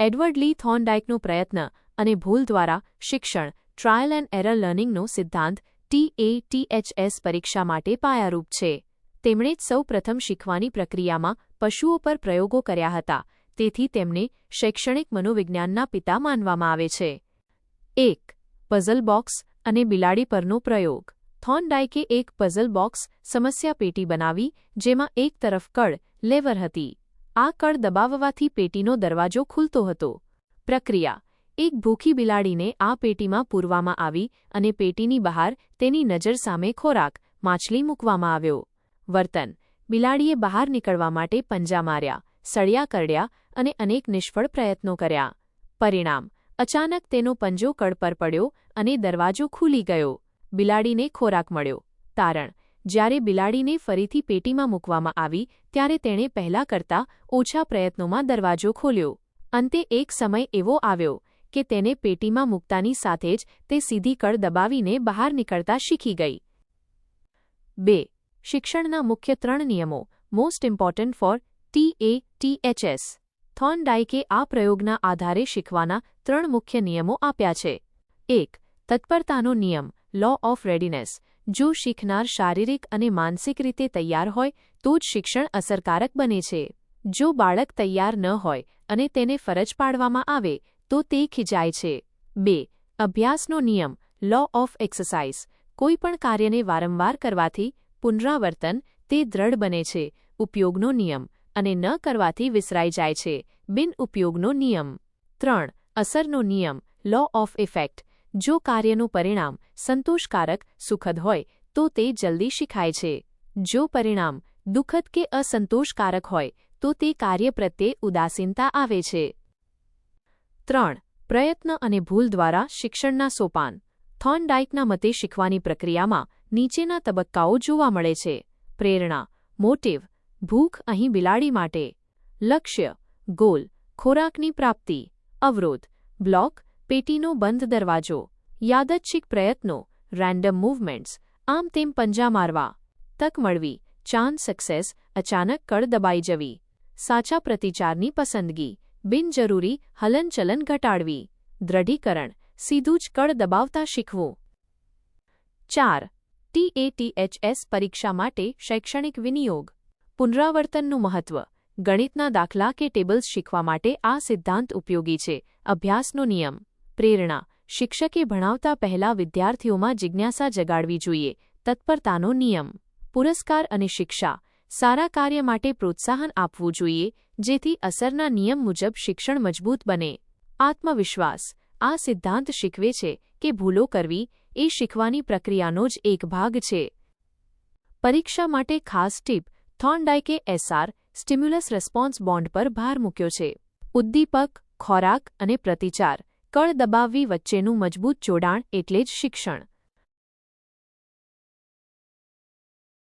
Edward લી થોર્નડાઇકનો પ્રયત્ન અને ભૂલ દ્વારા શિક્ષણ ટ્રાયલ એન્ડ એરર લર્નિંગનો સિદ્ધાંત TATHS પરીક્ષા માટે પાયારૂપ છે. તેમણે જ સૌ પ્રથમ શીખવાની પ્રક્રિયામાં પશુઓ પર પ્રયોગો કર્યા હતા, તેથી તેમને શૈક્ષણિક મનોવિજ્ઞાનના પિતા માનવામાં આવે છે. 1. પઝલ બોક્સ અને બિલાડી પરનો પ્રયોગ. થોર્નડાઇકે એક પઝલ બોક્સ સમસ્યા પેટી બનાવી જેમાં એક તરફ કળ લેવર હતી. આ કળ દબાવવાથી પેટીનો દરવાજો ખુલતો હતો. પ્રક્રિયા: એક ભૂખી બિલાડીને આ પેટીમાં પૂરવામાં આવી અને પેટીની બહાર તેની નજર સામે ખોરાક, માછલી મૂકવામાં આવ્યો. વર્તન: બિલાડીએ બહાર નીકળવા માટે પંજા માર્યા, સળિયા કરડ્યા અને અનેક નિષ્ફળ પ્રયત્નો કર્યા. પરિણામ: અચાનક તેનો પંજો કળ પર પડ્યો અને દરવાજો ખુલી ગયો. બિલાડીને ખોરાક મળ્યો. તારણ: જ્યારે બિલાડીને ફરીથી પેટીમાં મૂકવામાં આવી ત્યારે તેણે પહેલા કરતાં ઓછા પ્રયત્નોમાં દરવાજો ખોલ્યો. અંતે એક સમય એવો આવ્યો કે તેને પેટીમાં મૂકતાની સાથે જ તે સીધી કળ દબાવીને બહાર નીકળતા શીખી ગઈ. 2. શિક્ષણના મુખ્ય 3 નિયમો. Most important for TATHS. થોર્નડાઇકે આ પ્રયોગના આધારે શીખવાના 3 મુખ્ય નિયમો આપ્યા છે. 1. તત્પરતાનો નિયમ લો ઓફ રેડીનેસ. જો શીખનાર શારીરિક અને માનસિક રીતે તૈયાર હોય તો જ શિક્ષણ અસરકારક બને છે. જો બાળક તૈયાર ન હોય અને તેને ફરજ પાડવામાં આવે તો તે ખીજાય છે. 2. અભ્યાસનો નિયમ લો ઓફ એક્સરસાઇઝ. કોઈપણ કાર્યને વારંવાર કરવાથી પુનરાવર્તન તે દ્રઢ બને છે. ઉપયોગનો નિયમ અને ન કરવાથી વિસરાઈ જાય છે. બિન ઉપયોગનો નિયમ. 3. અસરનો નિયમ લો ઓફ ઇફેક્ટ. જો કાર્યનું પરિણામ સંતોષકારક, સુખદ હોય તો તે જલ્દી શીખાય છે. જો પરિણામ દુઃખદ કે અસંતોષકારક હોય તો તે કાર્ય પ્રત્યે ઉદાસીનતા આવે છે. 3. પ્રયત્ન અને ભૂલ દ્વારા શિક્ષણના સોપાન. થોર્નડાઇકના મતે શીખવાની પ્રક્રિયામાં નીચેના તબક્કાઓ જોવા મળે છે. પ્રેરણા, મોટિવ, ભૂખ અહીં બિલાડી માટે. લક્ષ્ય, ગોલ, ખોરાકની પ્રાપ્તિ. અવરોધ, બ્લોક, પેટીનો બંધ દરવાજો. યાદચ્છિક પ્રયત્નો, રેન્ડમ મૂવમેન્ટ્સ, આમ તેમ પંજા મારવા. તક મળવી, ચાન્સ સક્સેસ, અચાનક કળ દબાઈ જવી. સાચા પ્રતિચારની પસંદગી, બિનજરૂરી હલનચલન ઘટાડવી. દ્રઢીકરણ, સીધું જ કળ દબાવતા શીખવું. 4. TATHS પરીક્ષા માટે શૈક્ષણિક વિનિયોગ. પુનરાવર્તનનું મહત્વ. ગણિતના દાખલા કે ટેબલ્સ શીખવા માટે આ સિદ્ધાંત ઉપયોગી છે. અભ્યાસનો નિયમ. પ્રેરણા. શિક્ષકે ભણાવતા પહેલા વિદ્યાર્થીઓમાં જિજ્ઞાસા જગાડવી જોઈએ. તત્પરતાનો નિયમ. પુરસ્કાર અને શિક્ષા. સારા કાર્ય માટે પ્રોત્સાહન આપવું જોઈએ જેથી અસરના નિયમ મુજબ શિક્ષણ મજબૂત બને. આત્મવિશ્વાસ. આ સિદ્ધાંત શીખવે છે કે ભૂલો કરવી એ શીખવાની પ્રક્રિયાનો જ એક ભાગ છે. પરીક્ષા માટે ખાસ ટીપ. થોર્નડાઇકે SR સ્ટિમ્યુલસ રિસ્પોન્સ બોન્ડ પર ભાર મૂક્યો છે. ઉદ્દીપક, ખોરાક અને પ્રતિચાર, કળ દબાવવી વચ્ચેનું મજબૂત જોડાણ એટલે જ શિક્ષણ.